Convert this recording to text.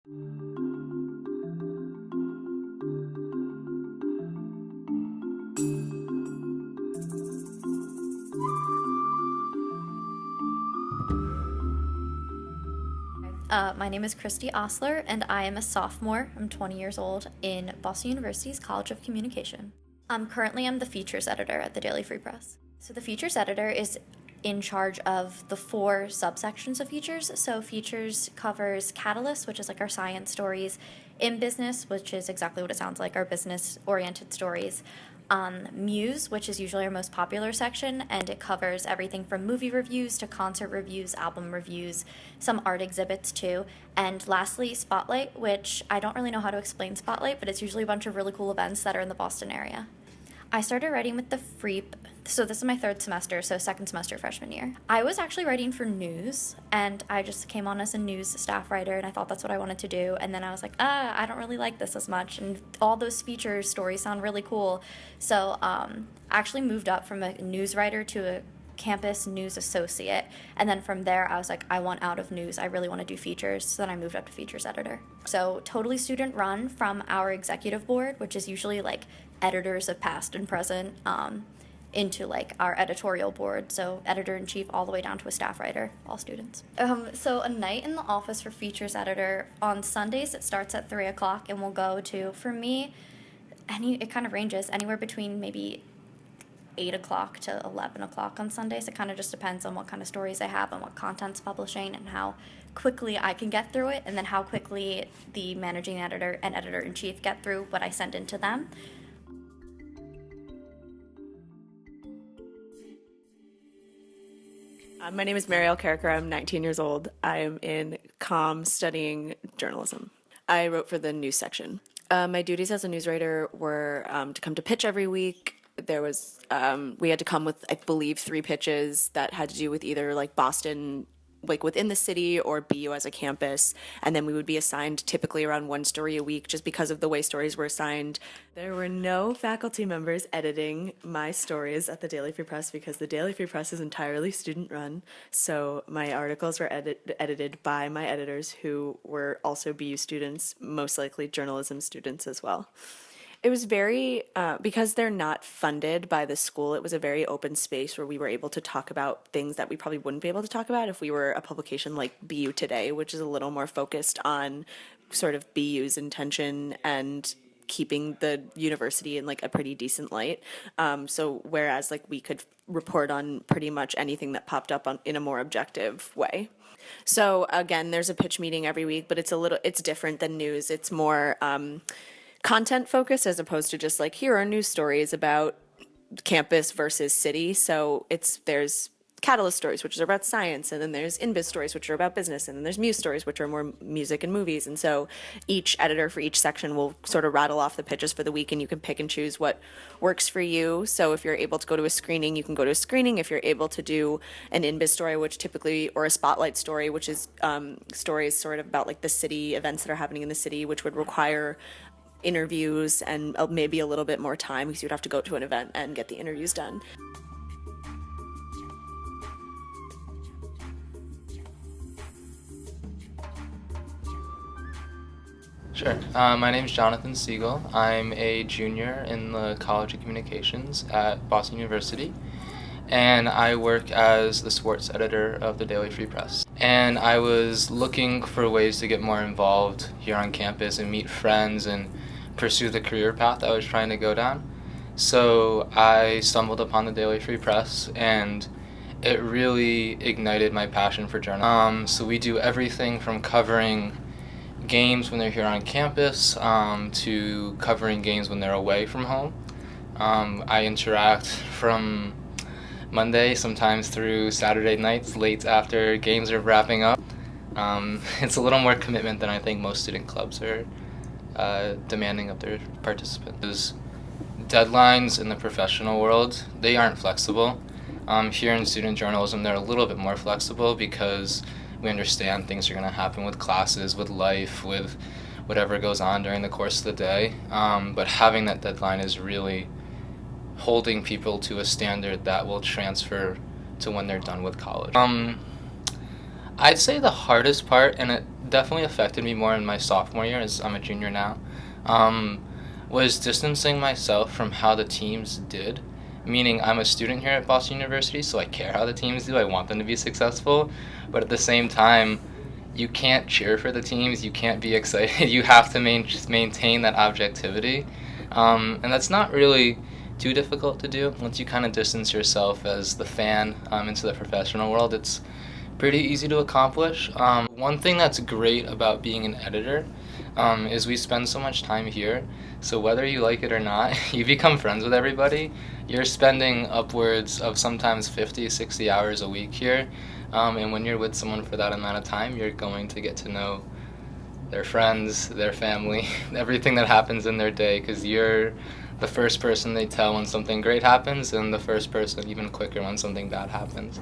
My name is Christy Osler, and I am a sophomore. I'm 20 years old in Boston University's College of Communication. Currently, I'm the features editor at the Daily Free Press. So the features editor is in charge of the 4 subsections of features. So features covers Catalyst, which is like our science stories, In Business, which is exactly what it sounds like, our business-oriented stories, Muse, which is usually our most popular section, and it covers everything from movie reviews to concert reviews, album reviews, some art exhibits too, and lastly, Spotlight, which I don't really know how to explain Spotlight, but it's usually a bunch of really cool events that are in the Boston area. I started writing with the so this is my 3rd semester, so 2nd semester freshman year. I was actually writing for news, and I just came on as a news staff writer, and I thought that's what I wanted to do, and then I was like, I don't really like this as much, and all those feature stories sound really cool, so I actually moved up from a news writer to a campus news associate, and then from there I was like, I want out of news, I really want to do features, so then I moved up to features editor. So totally student run from our executive board, which is usually like editors of past and present, into like our editorial board, so editor-in-chief all the way down to a staff writer, all students. So a night in the office for features editor, on Sundays it starts at 3 o'clock and we'll go to, for me, it kind of ranges anywhere between maybe 8 o'clock to 11 o'clock on Sundays. It kind of just depends on what kind of stories I have and what content's publishing and how quickly I can get through it, and then how quickly the managing editor and editor-in-chief get through what I send into them. My name is Marielle Carricker. I'm 19 years old. I am in comm studying journalism. I wrote for the news section. My duties as a news writer were to come to pitch every week. There was, we had to come with, I believe, 3 pitches that had to do with either like Boston, like within the city, or BU as a campus, and then we would be assigned typically around 1 story a week just because of the way stories were assigned. There were no faculty members editing my stories at the Daily Free Press because the Daily Free Press is entirely student run, so my articles were edited by my editors who were also BU students, most likely journalism students as well. It was very, because they're not funded by the school, it was a very open space where we were able to talk about things that we probably wouldn't be able to talk about if we were a publication like BU Today, which is a little more focused on sort of BU's intention and keeping the university in like a pretty decent light. So whereas like we could report on pretty much anything that popped up in a more objective way. So again, there's a pitch meeting every week, but it's different than news. It's more content focused as opposed to just like, here are news stories about campus versus city. So there's Catalyst stories, which are about science, and then there's In-Biz stories, which are about business, and then there's Muse stories, which are more music and movies. And so each editor for each section will sort of rattle off the pitches for the week, and you can pick and choose what works for you. So if you're able to go to a screening, you can go to a screening. If you're able to do an In-Biz story, which typically, or a Spotlight story, which is stories sort of about like the city, events that are happening in the city, which would require interviews and maybe a little bit more time because you'd have to go to an event and get the interviews done. Sure. My name is Jonathan Siegel. I'm a junior in the College of Communications at Boston University, and I work as the sports editor of the Daily Free Press. And I was looking for ways to get more involved here on campus and meet friends and pursue the career path I was trying to go down. So I stumbled upon the Daily Free Press, and it really ignited my passion for journalism. So we do everything from covering games when they're here on campus to covering games when they're away from home. I interact from Monday, sometimes through Saturday nights, late after games are wrapping up. It's a little more commitment than I think most student clubs are demanding of their participants. Deadlines in the professional world, they aren't flexible. Here in student journalism, they're a little bit more flexible because we understand things are going to happen with classes, with life, with whatever goes on during the course of the day. But having that deadline is really holding people to a standard that will transfer to when they're done with college. I'd say the hardest part, and definitely affected me more in my sophomore year, as I'm a junior now, was distancing myself from how the teams did. Meaning, I'm a student here at Boston University, so I care how the teams do. I want them to be successful. But at the same time, you can't cheer for the teams. You can't be excited. You have to maintain that objectivity. And that's not really too difficult to do. Once you kind of distance yourself as the fan into the professional world, it's pretty easy to accomplish. One thing that's great about being an editor is we spend so much time here. So whether you like it or not, you become friends with everybody. You're spending upwards of sometimes 50, 60 hours a week here. And when you're with someone for that amount of time, you're going to get to know their friends, their family, everything that happens in their day, because you're the first person they tell when something great happens and the first person even quicker when something bad happens.